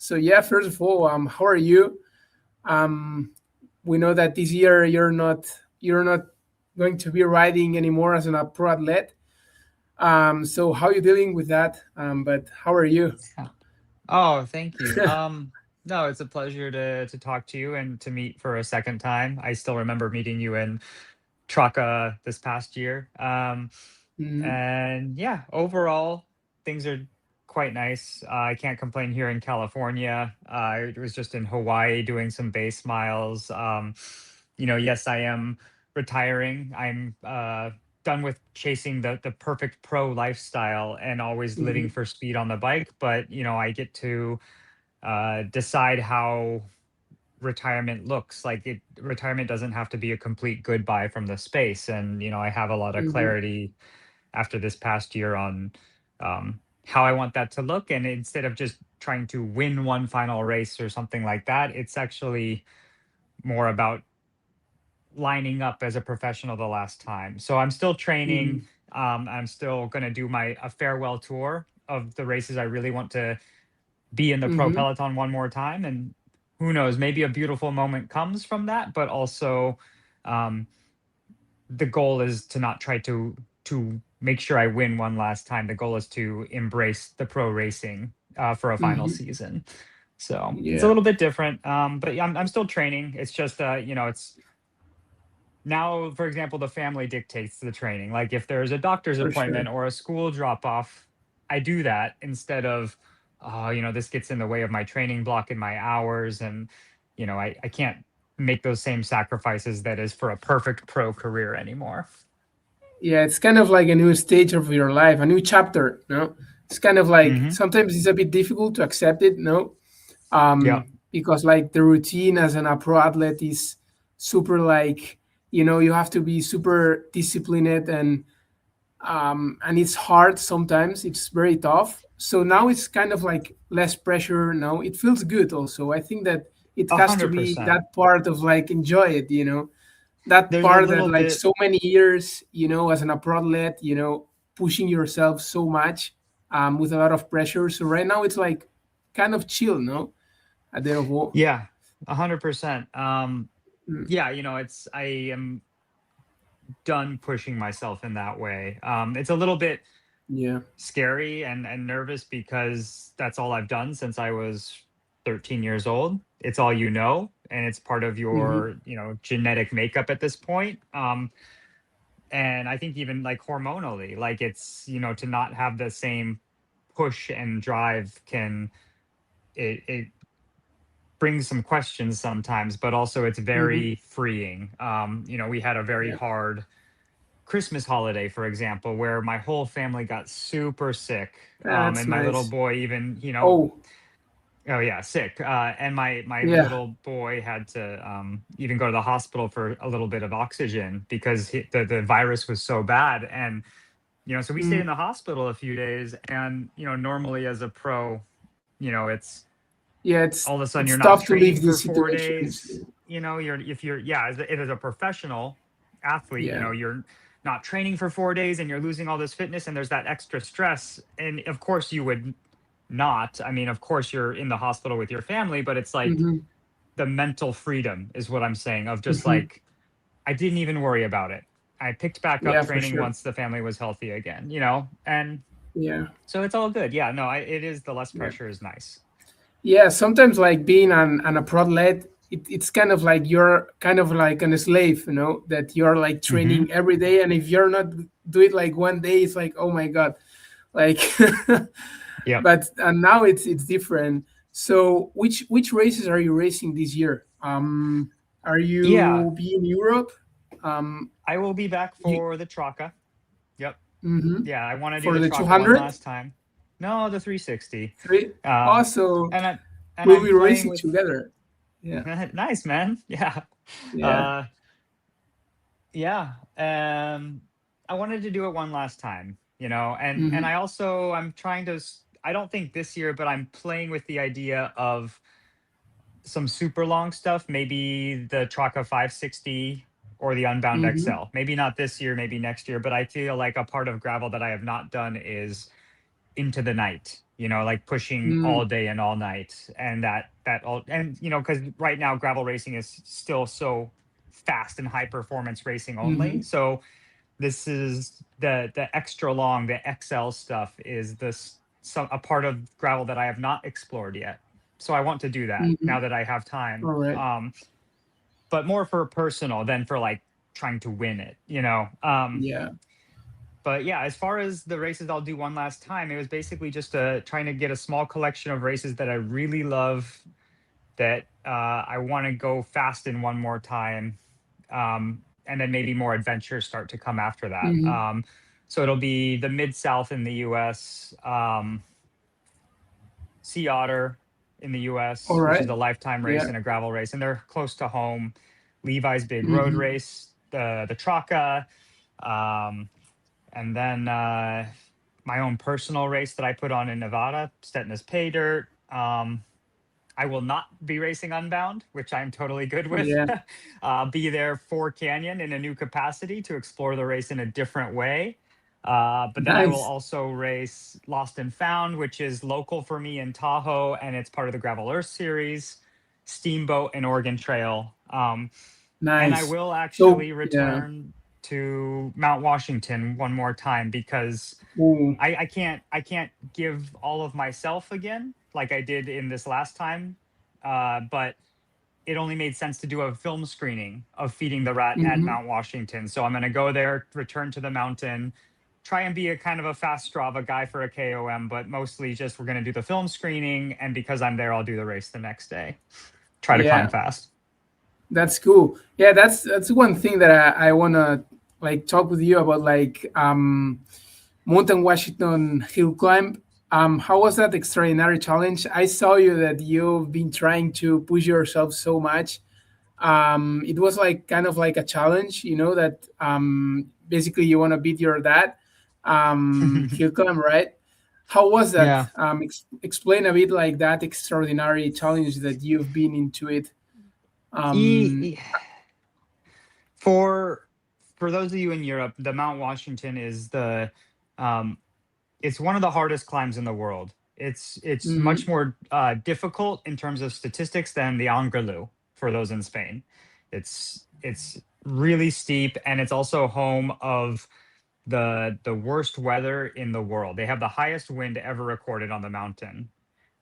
So yeah, first of all, how are you? Um, we know that this year you're not going to be riding anymore as a pro athlete. So how are you dealing with that? But how are you? Yeah. Oh, thank you. No, it's a pleasure to talk to you and to meet for a second time. I still remember meeting you in Traca this past year. Mhm. And yeah, overall, things are quite nice. I can't complain here in California. I was just in Hawaii doing some base miles. Yes, I am retiring. I'm done with chasing the perfect pro lifestyle and always living Mhm. for speed on the bike. But I get to decide how retirement looks like. Retirement doesn't have to be a complete goodbye from the space, and I have a lot of Mhm. clarity after this past year on how I want that to look. And instead of just trying to win one final race or something like that, it's actually more about lining up as a professional the last time. So I'm still training. Mhm. I'm still going to do my a farewell tour of the races I really want to be in the pro Mhm. peloton one more time. And who knows, maybe a beautiful moment comes from that. But also, um, the goal is to not try to make sure I win one last time. The goal is to embrace the pro racing for a final Mhm. season. So it's a Yeah, little bit different, but yeah, I'm still training. It's just it's now, for example, the family dictates the training. Like if there's a doctor's for sure. appointment or a school drop off, I do that instead of, this gets in the way of my training block and my hours. And, I can't make those same sacrifices that is for a perfect pro career anymore. Yeah, it's kind of like a new stage of your life, a new chapter. No, it's kind of like Hmm. sometimes it's a bit difficult to accept it. No, Yeah. because like the routine as a pro athlete is super like you have to be super disciplined and it's hard sometimes. It's very tough. So now it's kind of like less pressure. Now it feels good. Also, I think that it A has to hundred be percent. that part of like enjoy it. That There's a part that little like bit. so many years as an pro athlete, pushing yourself so much with a lot of pressure. So right now it's like kind of chill, no, at the end of all. Yeah, 100%. Mm. Yeah, I am done pushing myself in that way. It's a little bit Yeah. scary and nervous because that's all I've done since I was 13 years old. It's all and it's part of Hmm. your, genetic makeup at this point. And I think even like hormonally, like it's, to not have the same push and drive can it brings some questions sometimes, but also it's Hmm. very freeing. We had a very Yeah. hard Christmas holiday, for example, where my whole family got super sick, That's and my little nice. boy even, Oh, oh yeah, sick, and my yeah. little boy had to even go to the hospital for a little bit of oxygen because the virus was so bad, and so we stayed in Mm. the hospital a few days, and normally as a pro, it's Yeah, all of a sudden it's you're not tough to training leave for these four situations. days you're if you're yeah as a professional athlete, Yeah. you're not training for 4 days and you're losing all this fitness, and there's that extra stress. And of course you would not, I mean, of course you're in the hospital with your family, but it's like Hmm. the mental freedom is what I'm saying, of just Hmm. like I didn't even worry about it. I picked back up Yeah, for training sure. once the family was healthy again, and Yeah. so it's all good. Yeah, no, it is, the less Yeah. pressure is nice. Yeah, sometimes like being an a prod lead, it's kind of like you're kind of like an slave, that you're like Hmm. training every day, and if you're not do it like one day, it's like, oh my god, like. Yep. But now it's different. So which races are you racing this year? Are Yeah, you be in Europe? Um, I will be back you for the Traca. Yep. hmm Yeah, I want to do for the the Traca one 200 last time. No, the 360. three? Um, Also, and I and we'll I'm be playing racing with. together. Yeah, Nice, man. Yeah. yeah. Uh, yeah. I wanted to do it one last time, and Hmm. I'm trying to. I don't think this year, but I'm playing with the idea of some super long stuff, maybe the Traca 560 or the Unbound Hmm. XL. Maybe not this year, maybe next year, but I feel like a part of gravel that I have not done is into the night, like pushing all Mm, day and all night. And that all, and because right now gravel racing is still so fast and high performance racing only. mhm, So this is the extra long, the XL stuff is this some a part of gravel that I have not explored yet. So I want to do that now mhm. that I have time. All right. But more for personal than for like trying to win it. Yeah. But yeah, as far as the races I'll do one last time, it was basically just trying to get a small collection of races that I really love, that I want to go fast in one more time. And then maybe more adventures start to come after that. Mhm. So it'll be the Mid South in the US, Sea Otter in the All US, which is right. a lifetime race Yeah. and a gravel race, and they're close to home. Levi's Big Road Mhm. Race, the Traca, um, and then my own personal race that I put on in Nevada, Stetna's Pay Dirt. I will not be racing Unbound, which I'm totally good with. Yeah. I'll be there for Canyon in a new capacity to explore the race in a different way. But then I will Nice. also race Lost and Found, which is local for me in Tahoe, and it's part of the Gravel Earth series, Steamboat, and Oregon Trail. And I Nice. will So actually yeah. return to Mount Washington one more time, because Ooh. I can't give all of myself again like I did in this last time. But it only made sense to do a film screening of Feeding the Rat at Mhm. Mount Washington. So I'm going to go there, return to the mountain, try and be a kind of a fast Strava guy for a KOM, but mostly just we're going to do the film screening. And because I'm there, I'll do the race the next day. Try to climb Yeah. fast. That's cool. Yeah, that's one thing that I wanna like talk with you about, like mountain Washington hill climb. How was that extraordinary challenge? I saw you that you've been trying to push yourself so much. It was like kind of like a challenge, that basically you want to beat your dad. Hill climb, right? How was that? Yeah. Explain a bit like that extraordinary challenge that you've been into it. E- Um, e- for for those of you in Europe, the Mount Washington is um, it's one of the hardest climbs in the world. It's much mhm, more difficult in terms of statistics than the Angliru for those in Spain. It's really steep, and it's also home of the worst weather in the world. They have the highest wind ever recorded on the mountain,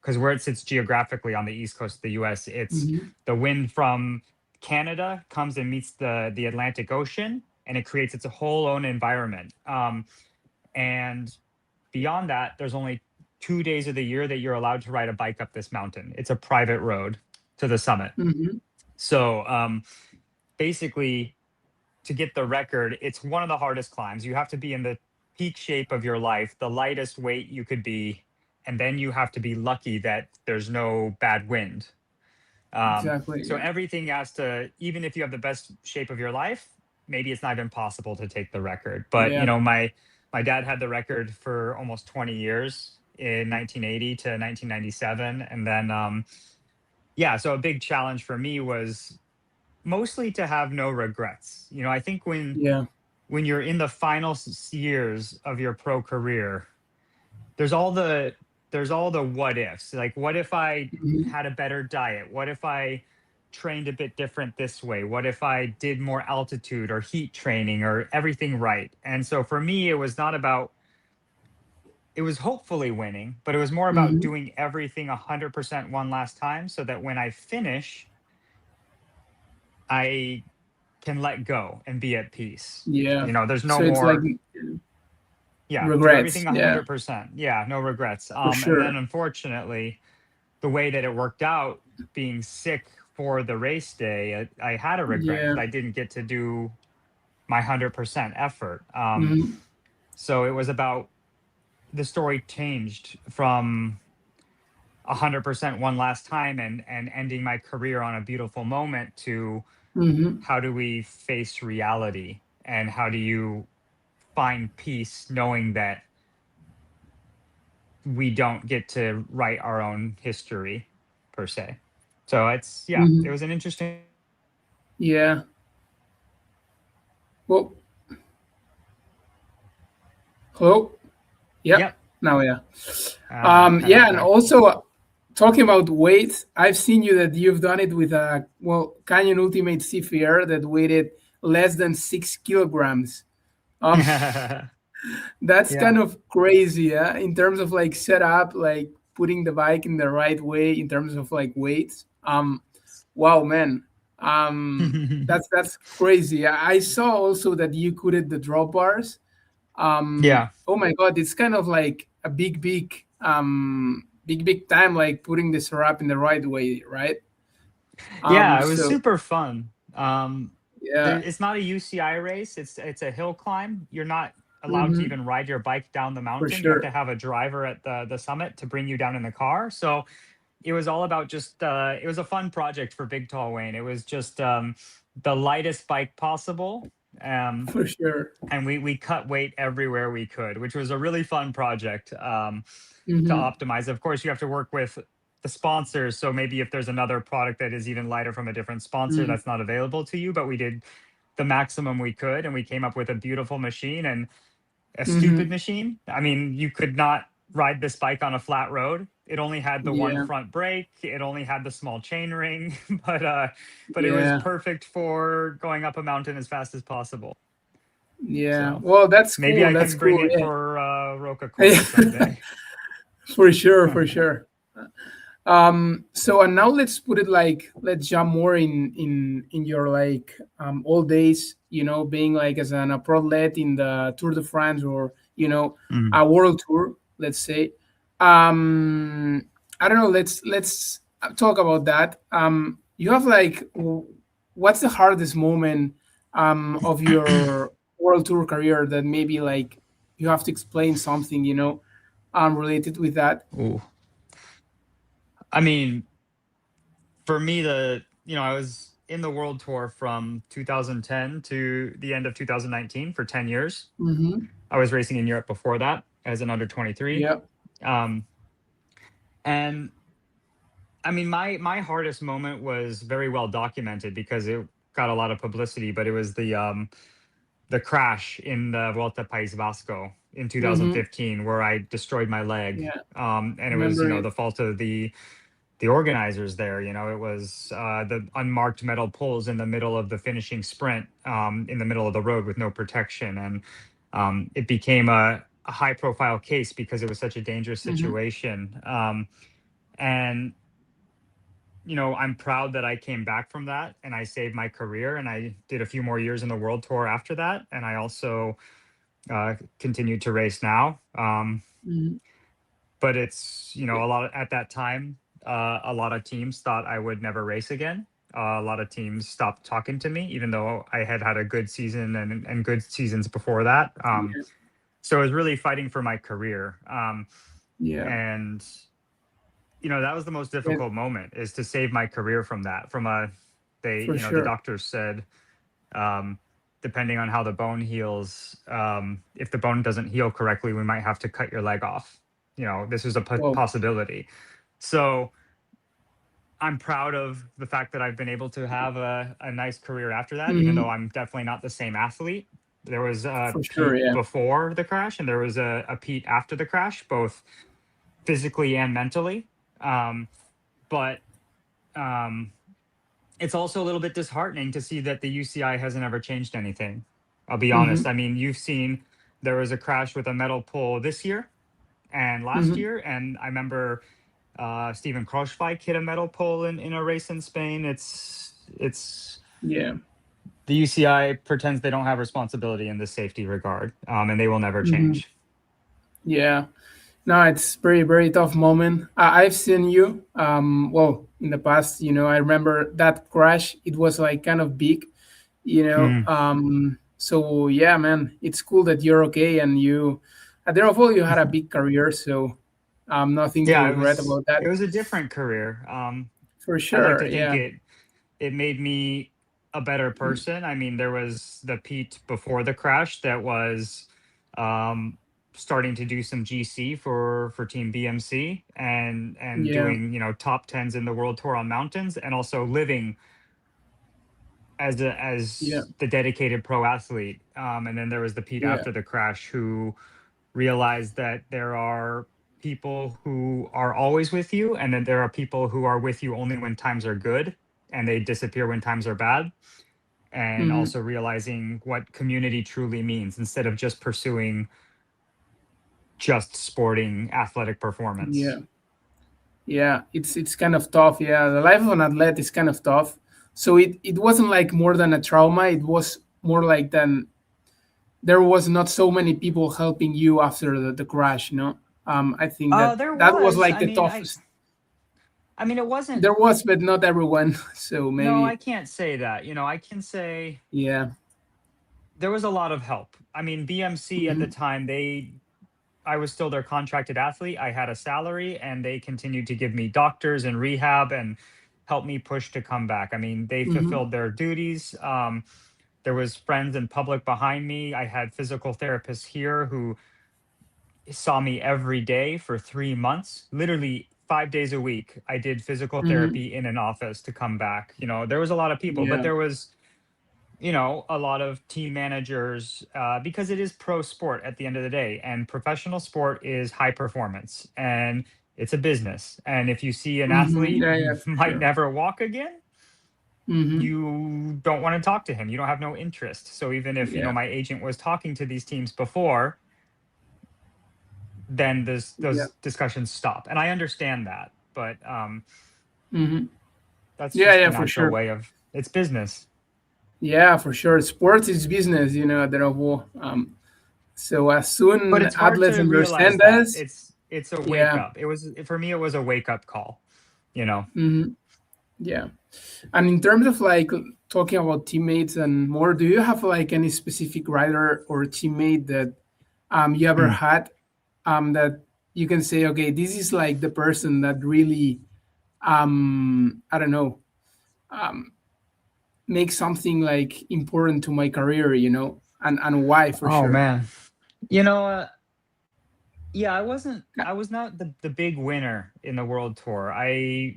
because where it sits geographically on the east coast of the US, it's mhm. the wind from Canada comes and meets the Atlantic Ocean, and it creates its whole own environment. And beyond that, there's only 2 days of the year that you're allowed to ride a bike up this mountain. It's a private road to the summit. Mhm. So basically, to get the record, it's one of the hardest climbs. You have to be in the peak shape of your life, the lightest weight you could be, and then you have to be lucky that there's no bad wind. Exactly. So Yeah. everything has to, even if you have the best shape of your life, maybe it's not even possible to take the record. But Yeah. my dad had the record for almost 20 years in 1980 to 1997, and then yeah. So a big challenge for me was mostly to have no regrets. I think Yeah. when you're in the final years of your pro career, there's all the there's all the what ifs. Like, what if I Mhm. had a better diet? What if I trained a bit different this way? What if I did more altitude or heat training or everything right? And so for me, it was not about, it was hopefully winning, but it was more about Mhm. doing everything 100% one last time, so that when I finish, I can let go and be at peace. Yeah. There's no So it's like more. Yeah, do everything regrets. Yeah, 100%. Yeah, no regrets. for And then sure. unfortunately, the way that it worked out, being sick for the race day, I had a regret Yeah. because I didn't get to do my 100% effort. Mhm. So it was about, the story changed from 100% one last time and ending my career on a beautiful moment, to Mhm. how do we face reality, and how do you find peace knowing that we don't get to write our own history per se. So yeah, it Mhm. was an interesting. Yeah. Well, hello. Yep. Yep. Now, yeah. Kind of Yeah, and thing. also talking about weight, I've seen you that you've done it with a Canyon Ultimate Seafarer that weighed less than 6 kilograms. Um, that's Yeah. kind of crazy, yeah. In terms of like setup, like putting the bike in the right way in terms of like weight. Wow, man. That's crazy. I saw also that you could the drop bars. Yeah. Oh my god, it's kind of like a big time, like putting the syrup in the right way, right? Yeah, it was So super fun. yeah, It's not a UCI race. It's a hill climb. You're not allowed to hmm, even ride your bike down the for mountain. You have to sure. have a driver at the summit to bring you down in the car. So it was all about just it was a fun project for Big Tall Wayne. It was just the lightest bike possible. Um, For sure. and we cut weight everywhere we could, which was a really fun project to Hmm. optimize. Of course, you have to work with the sponsors, so maybe if there's another product that is even lighter from a different sponsor, Mm, that's not available to you. But we did the maximum we could, and we came up with a beautiful machine and a stupid hmm. machine. I mean, you could not ride this bike on a flat road. It only had the one Yeah, front brake. It only had the small chain ring, but it was yeah, perfect for going up a mountain as fast as possible. yeah. So Well, that's maybe cool. I That's can bring cool. it for Roca Yeah, Corner someday. for sure, for sure. So and now let's put it like let's jump more in your like old days, being like as an a pro athlete in the Tour de France or Mhm. a world tour, let's say. Um I don't know, let's talk about that. You have like what's the hardest moment of your world tour career that maybe like you have to explain something, related with that? Ooh. I mean, for me, I was in the world tour from 2010 to the end of 2019 for 10 years. Mm-hmm. I was racing in Europe before that as an under 23. Yeah. Um, and I mean, my hardest moment was very well documented because it got a lot of publicity, but it was the crash in the Vuelta País Vasco in Mhm. 2015 where I destroyed my leg. Yeah, And it was, remember the it. fault of the organizers there. It was the unmarked metal poles in the middle of the finishing sprint, in the middle of the road with no protection, and it became a high profile case because it was such a dangerous Mhm. situation. And I'm proud that I came back from that and I saved my career and I did a few more years in the world tour after that. And I also continued to race now. Mhm. But it's, Yeah. a lot at that time, a lot of teams thought I would never race again. A lot of teams stopped talking to me, even though I had had a good season and good seasons before that. Yeah. So I was really fighting for my career. Yeah. And that was the most Yeah, difficult moment, is to save my career from that. for The sure. doctors said, um, depending on how the bone heals, if the bone doesn't heal correctly, we might have to cut your leg off. This was a Well. possibility. So I'm proud of the fact that I've been able to have a nice career after that, even though Mhm. I'm definitely not the same athlete. There was For sure, Pete yeah. before the crash, and there was a Pete after the crash, both physically and mentally. Um, but um, it's also a little bit disheartening to see that the UCI hasn't ever changed anything. I'll be honest. Mhm. I mean, you've seen there was a crash with a metal pole this year and last Mhm. year, and I remember Steven Kroschweig hit a metal pole in a race in Spain. It's Yeah. the UCI pretends they don't have responsibility in this safety regard, and they will never Mhm. change. Yeah. No, it's very, very tough moment. I've seen you. In the past, I remember that crash. It was like kind of big, you know. Mm. So yeah, man, it's cool that you're okay and you, at the end of all, you had a big career. So, nothing to Yeah, it regret was about that. it was a different career. For I'd like sure. to think Yeah. it made me a better person. I mean, there was the Pete before the crash that was um, starting to do some GC for Team BMC and Yeah. doing top tens in the world tour on mountains, and also living Yeah. as the dedicated pro athlete. And then there was the Pete Yeah. after the crash who realize that there are people who are always with you, and then there are people who are with you only when times are good and they disappear when times are bad. And Hmm. also realizing what community truly means instead of just pursuing just sporting athletic Yeah, performance. yeah, it's kind of tough. Yeah, the life of an athlete is kind of tough. So it wasn't like more than a trauma. It was more like than there was not so many people helping you after the crash. I think that There that was was. like the toughest. I mean, it wasn't. There was, but not everyone. So No, I maybe, can't say that. I can say yeah. there was a lot of help. I mean, BMC at the Hmm. time, I was still their contracted athlete. I had a salary, and they continued to give me doctors and rehab and help me push to come back. I mean, they Hmm. fulfilled their duties. There was friends and public behind me. I had physical therapists here who saw me every day for 3 months, literally 5 days a week. I did physical Hmm. therapy in an office to come back. There was a lot of people, but Yeah. there was, a lot of team managers, because it is pro sport at the end of the day, and professional sport is high performance and it's a business. And if you see an Hmm. athlete Yeah, who yeah, for might sure. never walk again, Hmm. you don't want to talk to him. You don't have no interest. So even if, Yeah, my agent was talking to these teams before, then yeah. those discussions stop. And I understand that, but Hmm. that's Yeah, just yeah, the for natural sure. way of it's business. Yeah, for sure. Sports is business, Adorable. So as But soon it's hard athletes to realize understand that. this, It's a wake yeah, up. It was for me, it was a wake up call, you know. hmm, yeah. And in terms of like talking about teammates and more, do you have like any specific rider or teammate that you ever Hmm. had that you can say, okay, this is like the person that really I don't know, um, makes something like important to my career, and why for Oh sure. man. You know, yeah, I was not the big winner in the world tour. I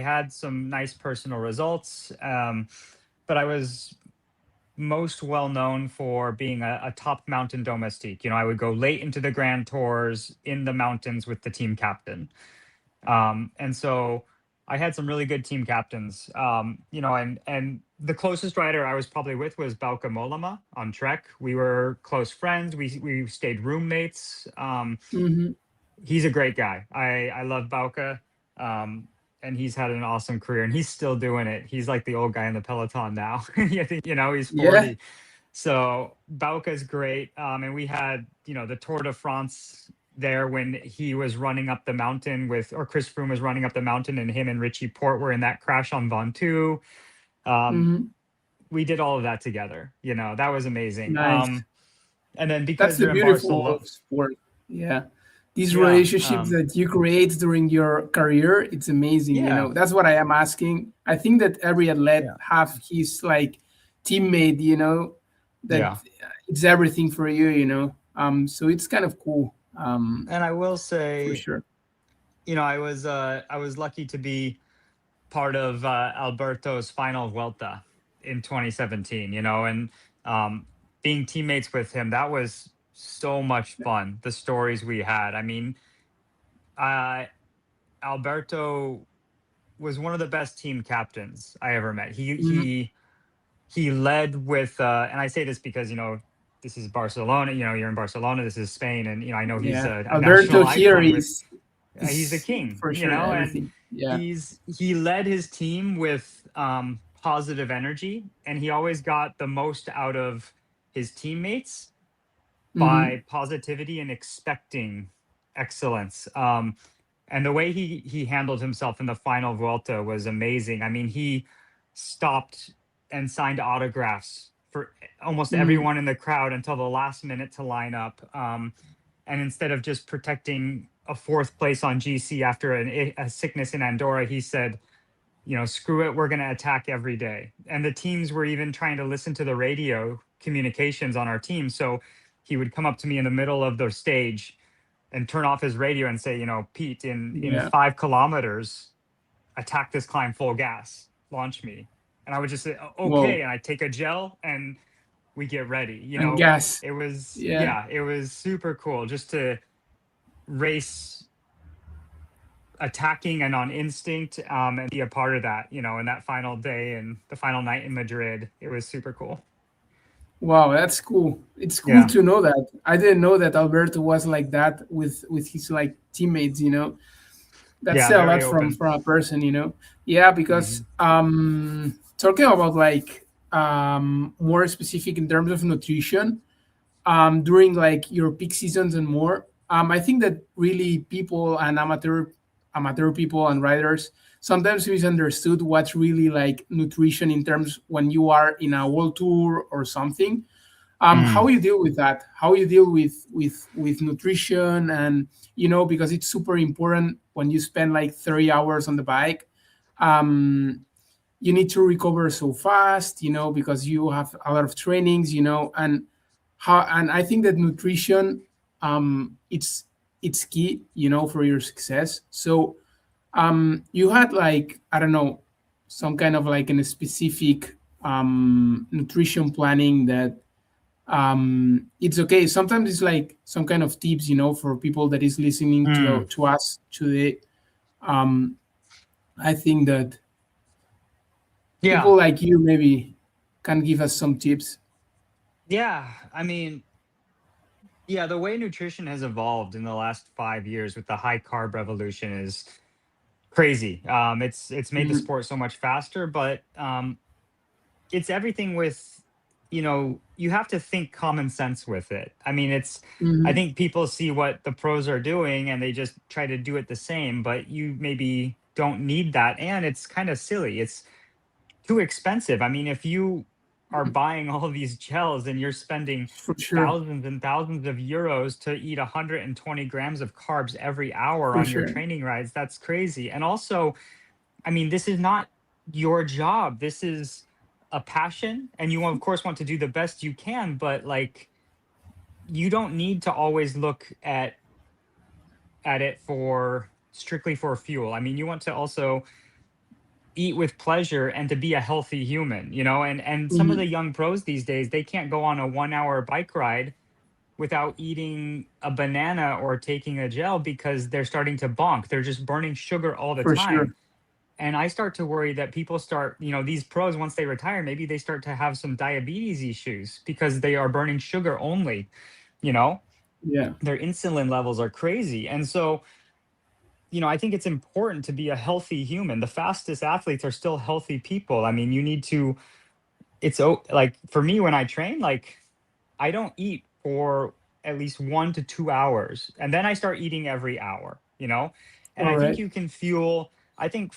had some nice personal results, but I was most well known for being a top mountain domestique. I would go late into the grand tours in the mountains with the team captain. And so I had some really good team captains. And the closest rider I was probably with was Bauke Mollema on Trek. We were close friends. We stayed roommates. Hmm. He's a great guy. I love Bauke. Um, and he's had an awesome career, and he's still doing it. He's like the old guy in the peloton now. I think he's Yeah. 40. So Bauke's great. And we had, the Tour de France there when he was running up the mountain or Chris Froome was running up the mountain, and him and Richie Port were in that crash on Ventoux. Um, Hmm. we did all of that together. That was amazing. Nice. And then That's because the they're in beautiful Barcelona, of sport. Yeah. These yeah, relationships that you create during your career, it's amazing, yeah, That's what I am asking. I think that every athlete yeah, have his like teammate, that yeah. it's everything for you, So it's kind of cool. And I will For say, sure. I was lucky to be part of Alberto's final Vuelta in 2017, and um, being teammates with him, that was so much fun. The stories we had. I mean, uh, Alberto was one of the best team captains I ever met. Mhm. He led with, and I say this because this is Barcelona. You're in Barcelona. This is Spain, and I know he's Yeah. a Alberto national here icon with. He's the is king, for sure and everything. Yeah. he led his team with positive energy, and he always got the most out of his teammates Hmm. by positivity and expecting excellence. And the way he handled himself in the final Vuelta was amazing. I mean, he stopped and signed autographs for almost Hmm. everyone in the crowd until the last minute to line up. And instead of just protecting a fourth place on GC after a sickness in Andorra, he said, screw it, we're going to attack every day. And the teams were even trying to listen to the radio communications on our team. So he would come up to me in the middle of the stage and turn off his radio and say, Pete, in Yeah. 5 kilometers, attack this climb full gas, launch me. And I would just say, okay. Whoa. And I take a gel and we get ready. And gas. It was, Yeah. yeah, it was super cool just to race attacking and on instinct, and be a part of that, in that final day and the final night in Madrid. It was super cool. Wow, that's cool. It's cool Yeah. to know that. I didn't know that Alberto was like that with his like teammates, That's Yeah, a very lot open. from a person, Yeah, because Hmm. talking about like more specific in terms of nutrition, during like your peak seasons and more. I think that really people and amateur people and riders sometimes misunderstood what's really like nutrition in terms when you are in a world tour or something. How Mm. you deal with that? How you deal with nutrition, and because it's super important when you spend like 30 hours on the bike. Um, you need to recover so fast, because you have a lot of trainings, and I think that nutrition, it's key, for your success. So you had like, I don't know, some kind of like in a specific nutrition planning that it's okay. Sometimes it's like some kind of tips, for people that is listening Mm. to us today. um I think that Yeah. people like you maybe can give us some tips. Yeah. I mean, yeah, the way nutrition has evolved in the last 5 years with the high carb revolution is crazy. It's made the Mhm. sport so much faster, but it's everything with, you have to think common sense with it. I mean, I Mhm. think people see what the pros are doing and they just try to do it the same, but you maybe don't need that. And it's kind of silly. It's too expensive. I mean, if you are buying all these gels and you're spending For sure. thousands and thousands of euros to eat 120 grams of carbs every hour For on your sure. training rides, that's crazy. And also, I mean, this is not your job. This is a passion. And you, of course, want to do the best you can, but like, you don't need to always look at it for strictly for fuel. I mean, you want to also eat with pleasure and to be a healthy human, and some of the Mhm. young pros these days, they can't go on a 1 hour bike ride without eating a banana or taking a gel because they're starting to bonk. They're just burning sugar all the For sure. time. And I start to worry that people start, these pros, once they retire, maybe they start to have some diabetes issues because they are burning sugar only, you know Yeah. their insulin levels are crazy. And so, I think it's important to be a healthy human. The fastest athletes are still healthy people. I mean, you need to, like for me when I train, like I don't eat for at least 1 to 2 hours. And then I start eating every hour, And All I think right. you can fuel, I think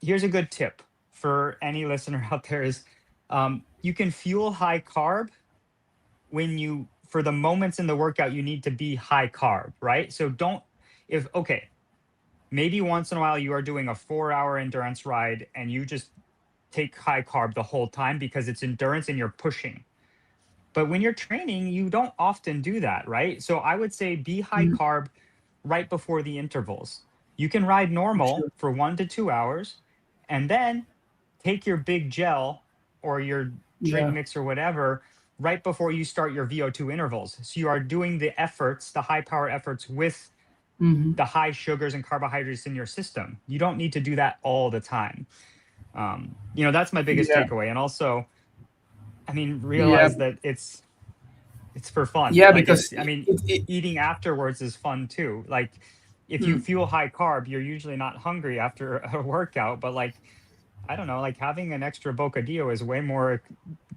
here's a good tip for any listener out there is, you can fuel high carb for the moments in the workout, you need to be high carb, right? So okay, maybe once in a while you are doing a 4 hour endurance ride and you just take high carb the whole time because it's endurance and you're pushing. But when you're training, you don't often do that, right? So I would say be high Mhm. carb right before the intervals. You can ride For sure. normal for 1 to 2 hours and then take your big gel or your drink Yeah. mix or whatever right before you start your VO2 intervals. So you are doing the efforts, the high power efforts with Hmm. the high sugars and carbohydrates in your system. You don't need to do that all the time. That's my biggest Yeah. takeaway. And also, I mean, Yeah. realize that it's for fun. Yeah. Like Because I mean, it eating afterwards is fun too. Like if you mm, fuel high carb, you're usually not hungry after a workout, but like I don't know, like having an extra bocadillo is way more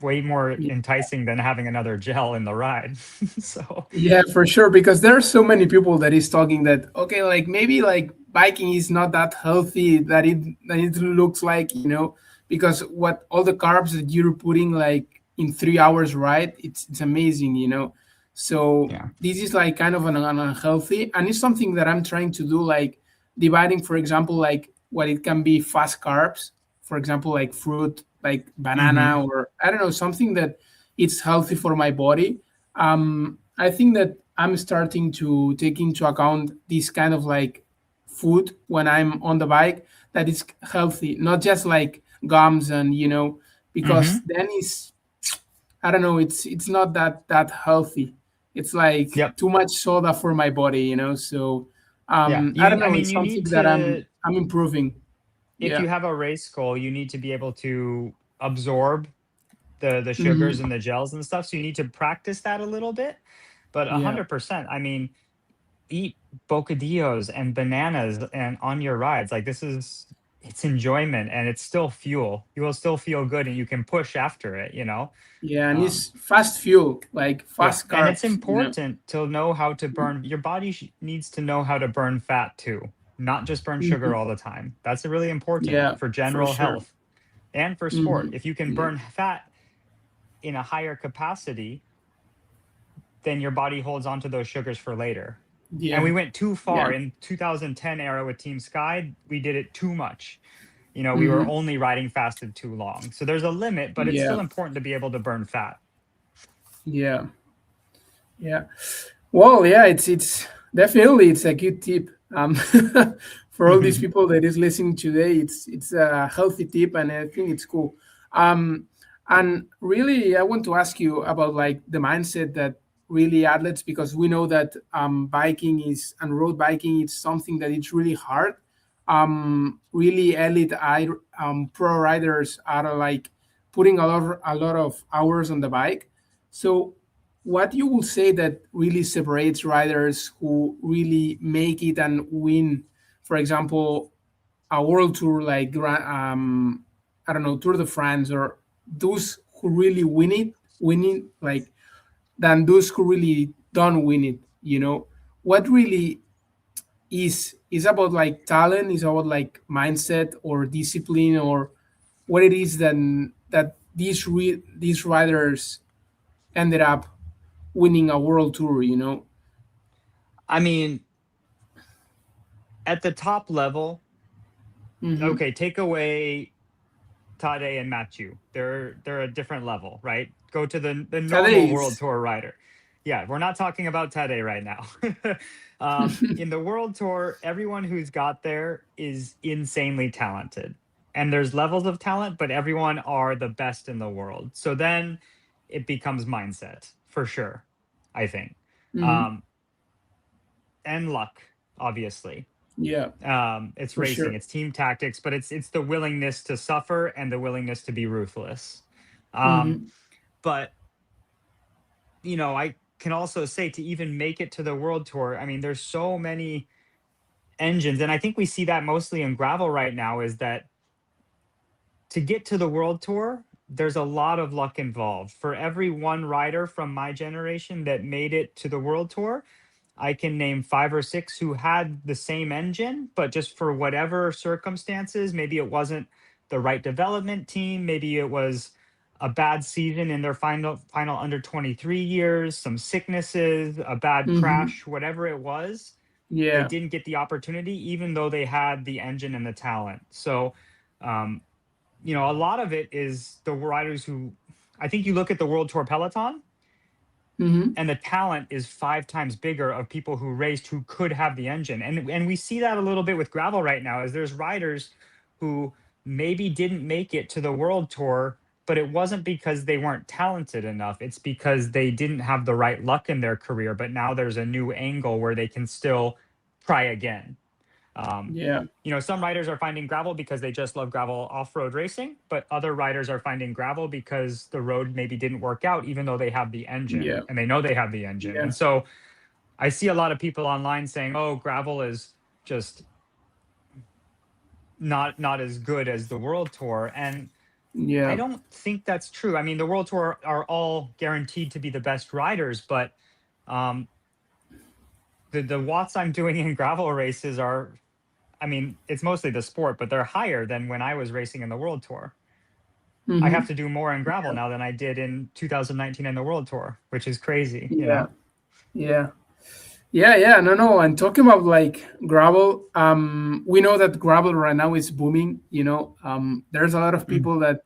yeah. enticing than having another gel in the ride. So, Yeah, for sure. Because there are so many people that is talking that okay, like maybe like biking is not that healthy that it looks like, because what all the carbs that you're putting like in 3 hours, right? It's amazing, So yeah. this is like kind of an unhealthy, and it's something that I'm trying to do, like dividing, for example, like what it can be fast carbs, for example, like fruit, like Hmm. banana, or I don't know, something that it's healthy for my body. I think that I'm starting to take into account this kind of like food when I'm on the bike that is healthy, not just like gums and because Hmm. then is I don't know, it's not that healthy. It's like Yep. too much soda for my body, so Yeah. I don't I know, mean, it's you need something that to, I'm improving. if Yeah. you have a race goal, you need to be able to absorb the sugars Hmm. and the gels and stuff. So you need to practice that a little bit. But a Yeah. 100%, I mean, eat bocadillos and bananas and on your rides. Like this is it's enjoyment and it's still fuel. You will still feel good and you can push after it. Yeah, and Um, it's fast fuel, like yeah, fast and it's carbs. important to know how to burn. Your body needs to know how to burn fat too, not just burn sugar Hmm. all the time. That's really important Yeah, for for general sure. health and for sport. Hmm. If you can Yeah. burn fat in a higher capacity, then your body holds onto those sugars for later. And we Yeah. went too Yeah. far in 2010 era with Team Sky. We did it too much. We were Hmm. only riding fasted too long. So there's a limit, but it's Yeah. still important to be able to burn fat. Yeah. Yeah. Well, yeah, it's definitely it's a good tip. For all these people that is listening today, it's a healthy tip, and I think it's cool. Um, and really, I want to ask you about like the mindset that really athletes, because we know that biking is and road biking is something that it's really hard. Really elite pro riders are like putting a lot of hours on the bike. So what you will say that really separates riders who really make it and win, for example, a world tour like I don't know, Tour de France, or those who really winning like than those who really don't win it, what really is about like talent, is about like mindset or discipline, or what it is then that these riders ended up winning a world tour. I mean, at the top level, Mm-hmm. okay, take away Tade and Matthew. They're a different level, right? Go to the normal Today world is. tour rider. Yeah, we're not talking about Tade right now. In the world tour, everyone who's got there is insanely talented. And there's levels of talent, but everyone are the best in the world. So then it becomes mindset for sure, I think. Hmm. Um, and luck, obviously. Yeah, It's for racing, sure. it's team tactics, but it's the willingness to suffer and the willingness to be ruthless. Um, Hmm. but I can also say to even make it to the world tour, I mean, there's so many engines, and I think we see that mostly in gravel right now, is that to get to the world tour, there's a lot of luck involved. For every one rider from my generation that made it to the world tour, I can name five or six who had the same engine, but just for whatever circumstances, maybe it wasn't the right development team, maybe it was a bad season in their final under 23 years, some sicknesses, a bad Hmm. crash, whatever it was, they Yeah. didn't get the opportunity, even though they had the engine and the talent. So, um, a lot of it is the riders who, I think you look at the World Tour peloton, Hmm. and the talent is five times bigger of people who raced who could have the engine. And we see that a little bit with gravel right now, is there's riders who maybe didn't make it to the world tour, but it wasn't because they weren't talented enough. It's because they didn't have the right luck in their career, but now there's a new angle where they can still try again. Um, Yeah. some riders are finding gravel because they just love gravel off-road racing, but other riders are finding gravel because the road maybe didn't work out, even though they have the engine Yeah. and they know they have the engine. Yeah. And so I see a lot of people online saying, "Oh, gravel is just not as good as the World Tour," and I Yeah. don't think that's true. I mean, the World Tour are all guaranteed to be the best riders, but um, the watts I'm doing in gravel races are, I mean, it's mostly the sport, but they're higher than when I was racing in the World Tour. I have Hmm. to do more in gravel now than I did in 2019 in the World Tour, which is crazy. Yeah. Yeah. Yeah, yeah, no, no. And talking about like gravel, we know that gravel right now is booming. There's a lot of Mm. people that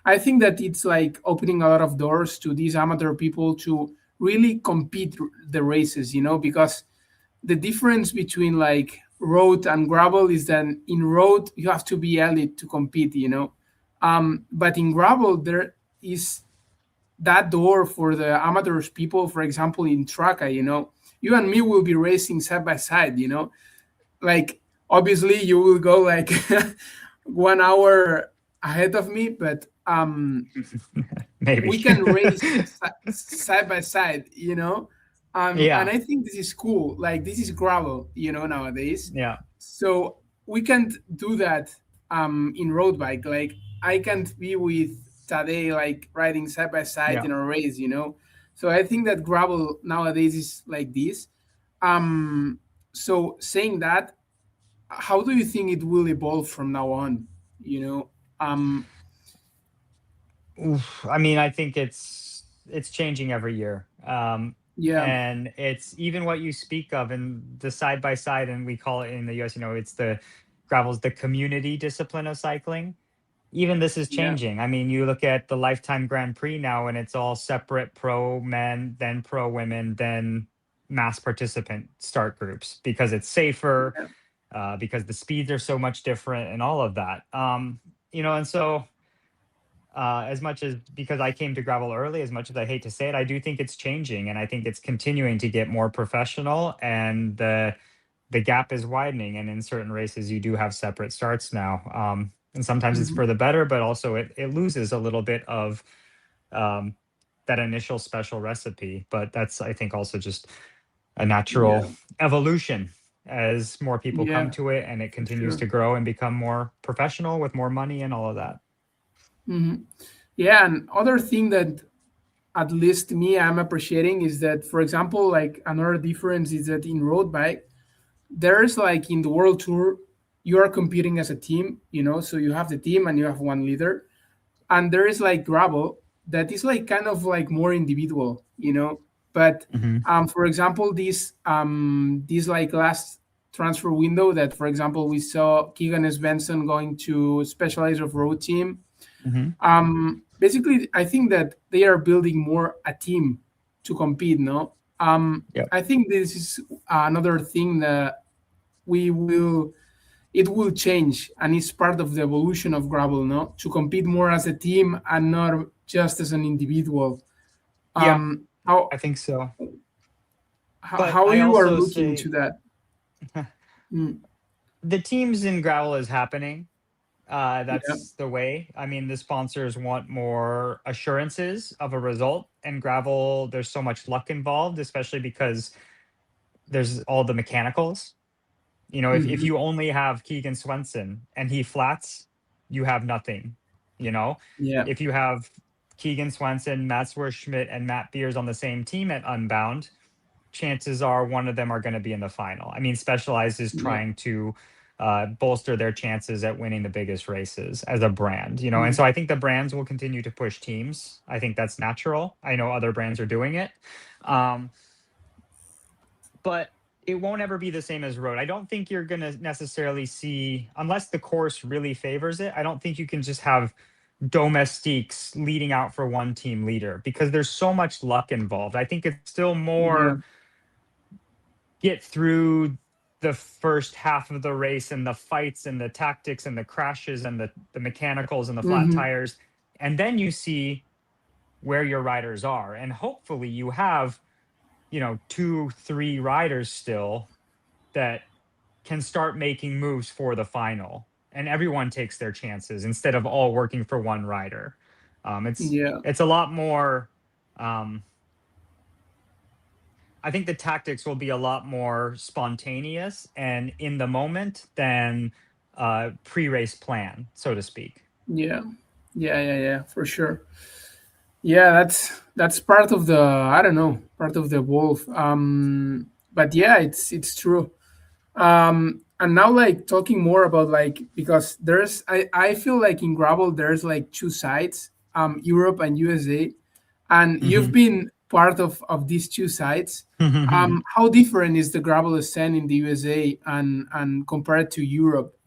I think that it's like opening a lot of doors to these amateur people to really compete the races. Because the difference between like road and gravel is that in road you have to be elite to compete. But in gravel there is that door for the amateurs people, for example, in Traca, you and me will be racing side by side, like obviously you will go like 1 hour ahead of me, but Maybe. we can race side by side, and Yeah. I think this is cool. Like this is gravel, nowadays. Yeah. So we can't do that in road bike. Like I can't be with Tade like riding side by side Yeah. in a race, so I think that gravel nowadays is like this. So saying that, how do you think it will evolve from now on, you know um Oof. I mean, I think it's changing every year. yeah, And it's even what you speak of in the side by side, and we call it in the US, it's the gravel's the community discipline of cycling. Even this is yeah, changing. I mean, you look at the Lifetime Grand Prix now, and it's all separate pro men, then pro women, then mass participant start groups because it's safer, yeah, because the speeds are so much different, and all of that. And so as much as because I came to gravel early, as much as I hate to say it, I do think it's changing, and I think it's continuing to get more professional, and the gap is widening. And in certain races, you do have separate starts now, and sometimes it's mhm, for the better, but also it loses a little bit of um, that initial special recipe. But that's, I think, also just a natural yeah, evolution as more people come yeah, to it, and it for continues sure. to grow and become more professional with more money and all of that. Hmm. Yeah, and other thing that at least me I'm appreciating is that, for example, like another difference is that in road bike, there's like in the world tour, you are competing as a team, so you have the team and you have one leader, and there is like gravel that is like kind of like more individual, but Hmm. for example, this like last transfer window that, for example, we saw Keegan Svensson going to Specialized of Road team. Hmm. Basically I think that they are building more a team to compete, no. Yep. I think this is another thing that we will it will change, and it's part of the evolution of gravel, no, to compete more as a team and not just as an individual. Yeah, How I think so. how, But how I you are also looking to say that? Mm, the teams in gravel is happening. yeah. That's the way. I mean, the sponsors want more assurances of a result. And gravel, there's so much luck involved, especially because there's all the mechanicals. If Hmm. you only have Keegan Swenson and he flats, you have nothing. You know, Yeah. if you have Keegan Swenson, Matt Schmidt, and Matt Beers on the same team at Unbound, chances are one of them are going to be in the final. I mean, Specialized is Yeah. trying to bolster their chances at winning the biggest races as a brand, and Mm, so I think the brands will continue to push teams. I think that's natural. I know other brands are doing it. Um, but it won't ever be the same as road. I don't think you're going to necessarily see, unless the course really favors it, I don't think you can just have domestiques leading out for one team leader because there's so much luck involved. I think it's still yeah. more get through the first half of the race and the fights and the tactics and the crashes and the mechanicals and the flat Hmm. tires. And then you see where your riders are. And hopefully you have, 2, 3 riders still that can start making moves for the final. And everyone takes their chances instead of all working for one rider. It's Yeah. it's a lot more um, I think the tactics will be a lot more spontaneous and in the moment than pre-race plan, so to speak. Yeah. Yeah. Yeah. Yeah. For sure. Yeah, that's part of the, I don't know, part of the wolf. But yeah, it's true. And now, like, talking more about, like, because I feel like in gravel there's like two sides, Europe and USA, and you've Hmm. been part of these two sides. How different is the gravel scene in the USA and compared to Europe,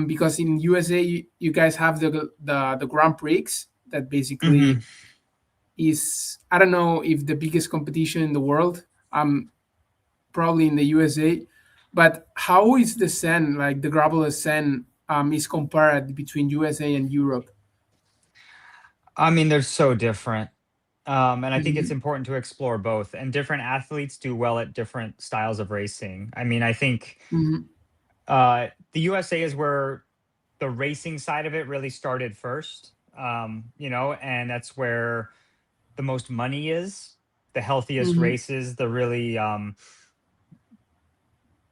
because in USA you guys have the Grand Prix that Hmm. basically is, I don't know if the biggest competition in the world, probably in the USA. But how is the scene, like the gravel scene, is compared between USA and Europe? I mean, they're so different. And I think it's Hmm. important to explore both. And different athletes do well at different styles of racing. I mean, I think Hmm. the USA is where the racing side of it really started first. And that's where the most money is, the healthiest Hmm. races, the really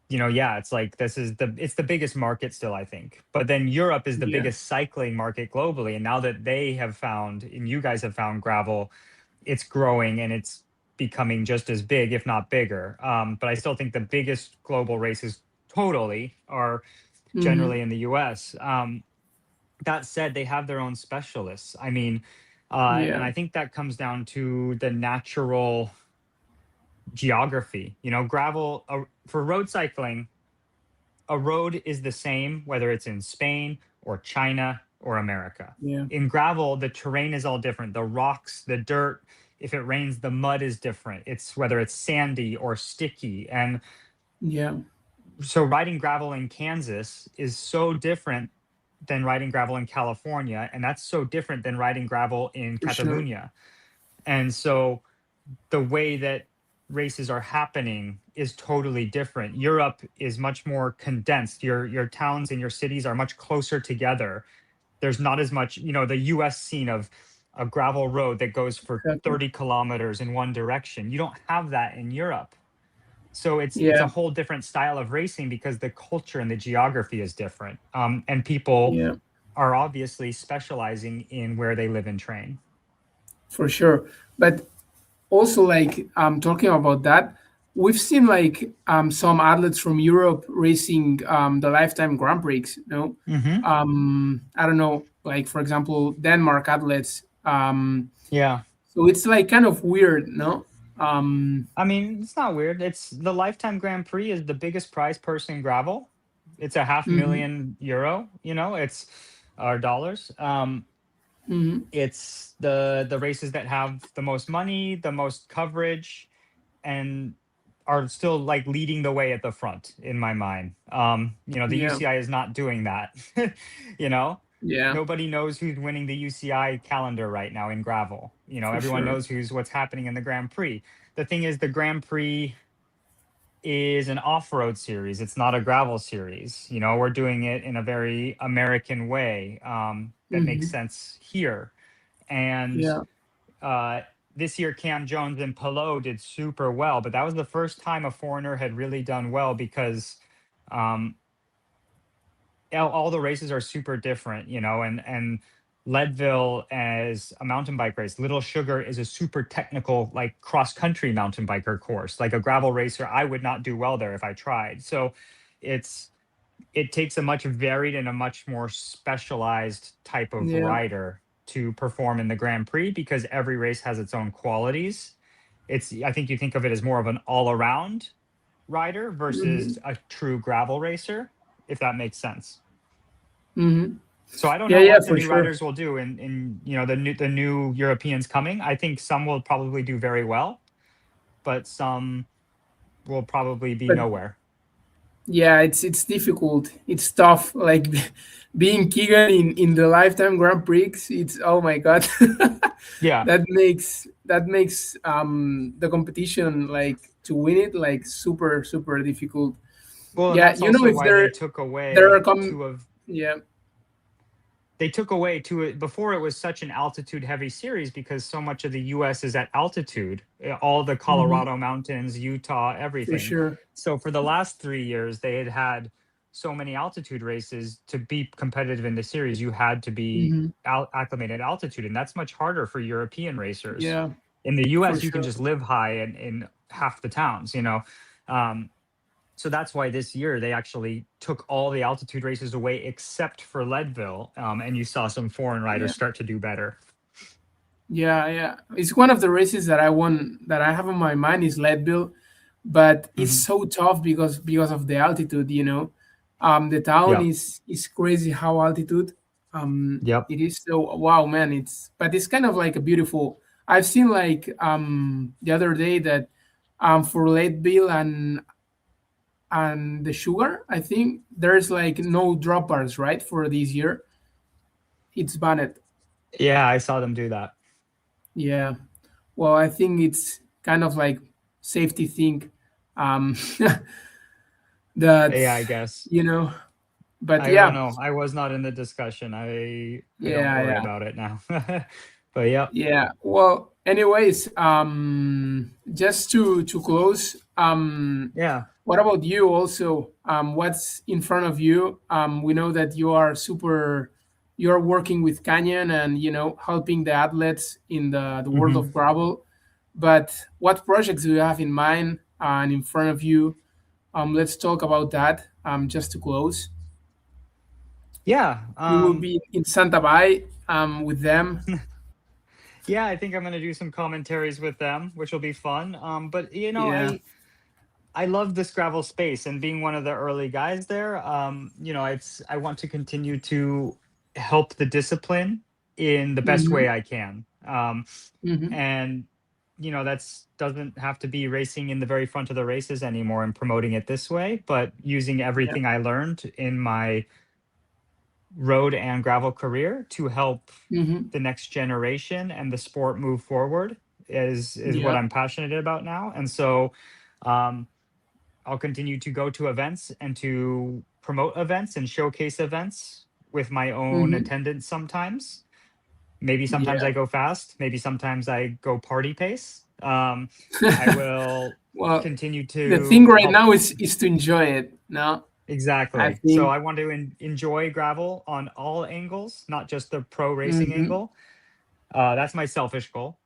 yeah, it's like it's the biggest market still, I think. But then Europe is the Yeah. biggest cycling market globally. And now that they have found, and you guys have found gravel, it's growing and it's becoming just as big, if not bigger. But I still think the biggest global races totally are Hmm. generally in the US. That said, they have their own specialists. I mean, and Yeah. I think that comes down to the natural geography. Gravel for road cycling, a road is the same whether it's in Spain or China or America. Yeah. In gravel, the terrain is all different. The rocks, the dirt, if it rains, the mud is different. It's whether it's sandy or sticky. And Yeah. so riding gravel in Kansas is so different than riding gravel in California. And that's so different than riding gravel in For sure. Catalonia. And so the way that races are happening is totally different. Europe is much more condensed. Your towns and your cities are much closer together. There's not as much, the US scene of a gravel road that goes for Exactly. 30 kilometers in one direction. You don't have that in Europe. So it's a Yeah. whole different style of racing because the culture and the geography is different. And people Yeah. are obviously specializing in where they live and train. For sure. But also, like, talking about that, we've seen like some athletes from Europe racing the lifetime Grand Prix. Hmm. I don't know, like for example, Denmark athletes. Yeah. So it's like kind of weird, no? Um, I mean, it's not weird. It's the Lifetime Grand Prix is the biggest prize purse in gravel. It's a half mhm, million euro, it's our dollars. mhm. It's the races that have the most money, the most coverage, and are still like leading the way at the front in my mind. The Yeah, UCI is not doing that. you know, yeah, Nobody knows who's winning the UCI calendar right now in gravel. for Everyone sure. knows what's happening in the Grand Prix. The thing is, the Grand Prix is an off-road series. It's not a gravel series. We're doing it in a very American way that makes Hmm. sense here. And Yeah. uh, this year, Cam Jones and Pelot did super well, but that was the first time a foreigner had really done well because um, all the races are super different, and Leadville as a mountain bike race. Little Sugar is a super technical, like cross country mountain biker course. Like a gravel racer, I would not do well there if I tried. So it's it takes a much varied and a much more specialized type of Yeah. rider to perform in the Grand Prix because every race has its own qualities. I think you think of it as more of an all around rider versus Hmm. a true gravel racer, if that makes sense. Hmm. So I don't Yeah, know yeah, what the for new sure. riders will do in the new Europeans coming. I think some will probably do very well, but some will probably be But nowhere. yeah, it's difficult. It's tough. Like being Keegan in the lifetime Grand Prix. It's, oh my god, Yeah. that makes the competition, like, to win it, like super super difficult. Well, and Yeah, that's you know, also if why they took there are away come. two of Yeah. they took away two before it was such an altitude heavy series because so much of the US is at altitude, all the Hmm. Colorado mountains, Utah, For everything. sure. So for the last 3 years, they had so many altitude races. To be competitive in the series, you had to be Hmm. acclimated at altitude, and that's much harder for European racers. Yeah, In the for US, you can sure. just live high in half the towns. Um, so that's why this year they actually took all the altitude races away except for Leadville, and you saw some foreign Yeah. riders start to do better. Yeah, yeah. It's one of the races that I have on my mind is Leadville, but it's Hmm. so tough because of the altitude. The town Yeah. is crazy how altitude Yep. it is. So wow, man, it's kind of like a beautiful. I've seen like the other day that for Leadville and the sugar, I think there's like no drop bars, right, for this year. It's banned. Yeah, I saw them do that. Yeah. Well, I think it's kind of like safety thing, um, that, Yeah, I guess. you know. But I don't yeah, know. I was not in the discussion. I don't yeah, worry yeah. about it now. But yep. Yeah. Well, anyways, just to close, Yeah. what about you also? What's in front of you? We know that you're working with Canyon and, helping the athletes in the world Hmm. of gravel. But what projects do you have in mind and in front of you? Let's talk about that. Just to close, Yeah. you will be in Santa Bay with them. Yeah, I think I'm gonna do some commentaries with them, which will be fun. But Yeah. I love this gravel space, and being one of the early guys there, it's I want to continue to help the discipline in the best Mm-hmm. way I can. Mm-hmm. And that's doesn't have to be racing in the very front of the races anymore and promoting it this way, but using Yeah. everything I learned in my road and gravel career to help Mm-hmm. the next generation and the sport move forward is what Yeah. I'm passionate about now. And so um, I'll continue to go to events and to promote events and showcase events with my own Mm-hmm. attendance sometimes. Maybe sometimes Yeah. I go fast, maybe sometimes I go party pace. I will Well, continue the thing to right help. now is to enjoy it. No, I Exactly. So think. I want to enjoy gravel on all angles, not just the pro racing Mm-hmm. angle. That's my selfish goal.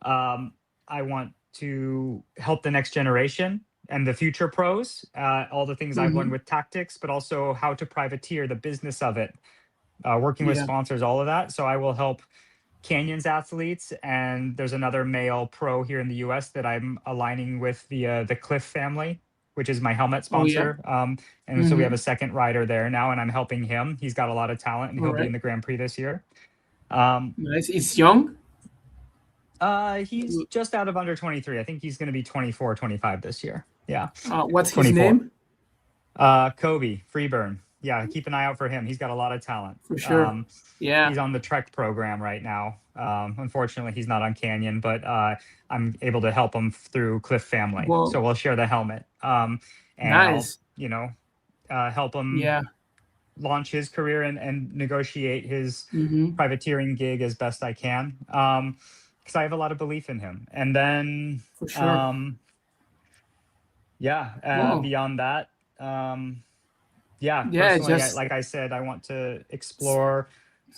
Um, I want to help the next generation and the future pros, all the things I've learned Mm-hmm. with tactics, but also how to privateer the business of it, working with Yeah. sponsors, all of that. So I will help Canyons athletes, and there's another male pro here in the U.S. that I'm aligning with the Cliff family, which is my helmet Oh yeah. sponsor. And so we have Mm-hmm. a second rider there now, and I'm helping him. He's got a lot of talent, and All he'll be right. in the Grand Prix this year. Um, Nice. It's young. he's just out of under 23. I think he's going to be 24, 25 this year. Yeah, What's his 24. name? Kobe Freeburn. Yeah, keep an eye out for him. He's got a lot of talent. For sure. He's Yeah. on the Trek program right now. Unfortunately, he's not on Canyon, but I'm able to help him through Cliff Family. So Well, we'll share the helmet, and I'll nice. help him Yeah. launch his career and negotiate his Mm-hmm. privateering gig as best I can. Because I have a lot of belief in him. And then, For sure. um, yeah, Well, beyond that, yeah, yeah. personally, Just like I said, I want to explore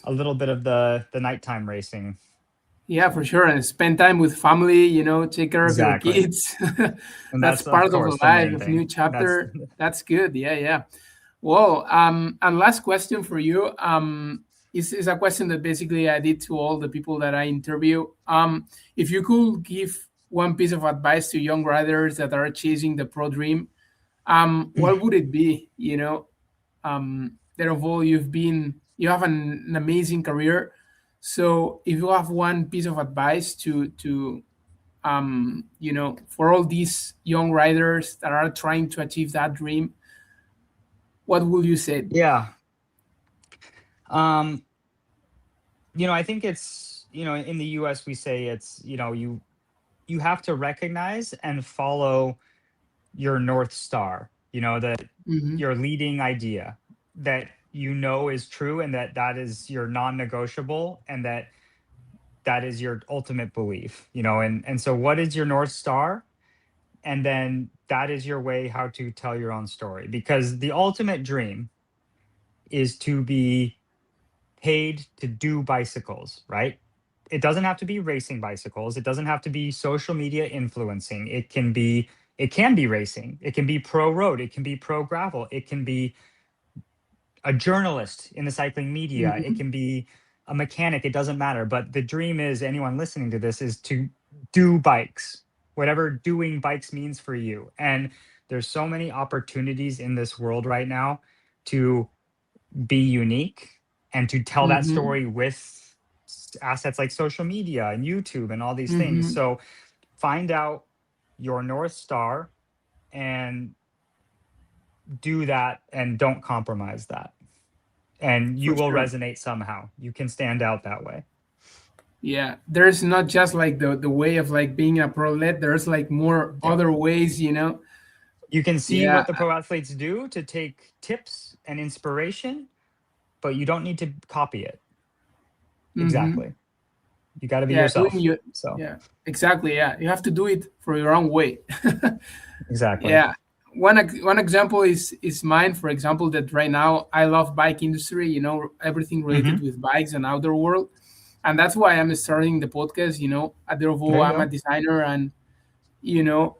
a little bit of the nighttime racing. Yeah, for sure. And spend time with family, take care of your Exactly. kids. And That's that's, of part of the course, the life main of new thing. That's chapter. That's good. Yeah, yeah. Well, and last question for you. Is a question that basically I did to all the people that I interview. If you could give one piece of advice to young riders that are chasing the pro dream, what would it be? There of all you have an amazing career. So if you have one piece of advice to for all these young riders that are trying to achieve that dream, what would you say? yeah. Um, I think it's, in the US we say it's, you have to recognize and follow your North Star, that Hmm. your leading idea that is true, and that is your non-negotiable, and that is your ultimate belief, and so what is your North Star? And then that is your way how to tell your own story, because the ultimate dream is to be paid to do bicycles, right? It doesn't have to be racing bicycles. It doesn't have to be social media influencing. It can be racing. It can be pro road. It can be pro gravel. It can be a journalist in the cycling media. It Hmm. can be a mechanic. It doesn't matter. But the dream is, anyone listening to this, is to do bikes, whatever doing bikes means for you. And there's so many opportunities in this world right now to be unique and to tell that Hmm. story with assets like social media and YouTube and all these things. Hmm. So find out your North Star and do that, and don't compromise that. And you For will sure. resonate somehow. You can stand out that way. Yeah, there's not just like the way of like being a pro athlete. There's like more Yeah. other ways, you know. You can see Yeah. what the pro athletes do to take tips and inspiration, but you don't need to copy it. Mm-hmm. Exactly. You got to be Yeah, doing yourself. you. So, Yeah, exactly. Yeah, you have to do it for your own way. exactly. Yeah. One example is mine. For example, that right now I love bike industry. You know, everything related Hmm. with bikes and outdoor world, and that's why I'm starting the podcast. You know, at Derovo, There you I'm a go. designer, and you know,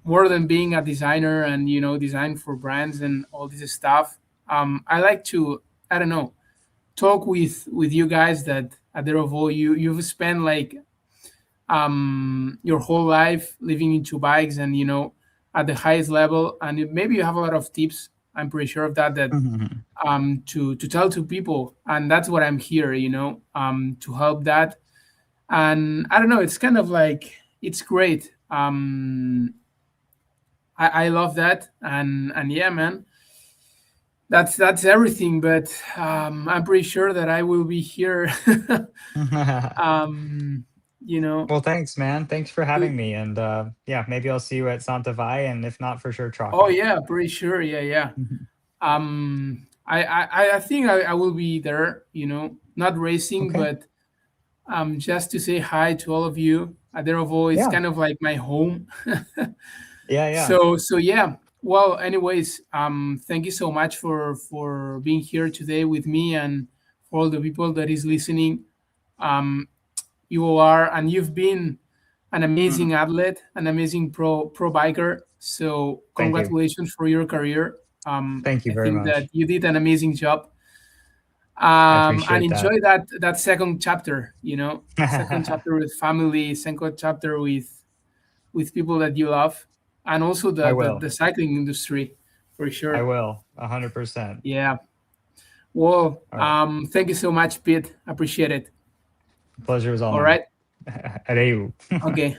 more than being a designer and you know, design for brands and all this stuff. I like to, I don't know, talk with you guys that at Derovo you've spent like your whole life living into bikes and you know at the highest level and maybe you have a lot of tips. I'm pretty sure of that Mhm. to tell to people, and that's what I'm here, you know, to help that. And I don't know, it's kind of like it's great. I love that, and yeah, man, that's everything. But I'm pretty sure that I will be here. um, you know, Well, thanks, man. Thanks for having to, me. And yeah, maybe I'll see you at Santa Vi, and if not, for sure, oh Troca. yeah, pretty sure, yeah, yeah. Mhm. I think I will be there. You know, not racing, Okay. but just to say hi to all of you. Aderovo is Yeah. kind of like my home. Yeah. Yeah. So yeah. Well, anyways, thank you so much for being here today with me and for all the people that is listening. Um, you are and you've been an amazing Mhm. athlete, an amazing pro biker. So Thank you. congratulations for your career. Thank you I very think that much. you did an amazing job. I And appreciate that. enjoy that second chapter. You know, second chapter with family, second chapter with people that you love, and also I the will. cycling industry for I sure. will. 100%. Yeah. Well, All right. thank you so much, Pete. Appreciate it. Pleasure was all All mine. right. Adeu. Okay.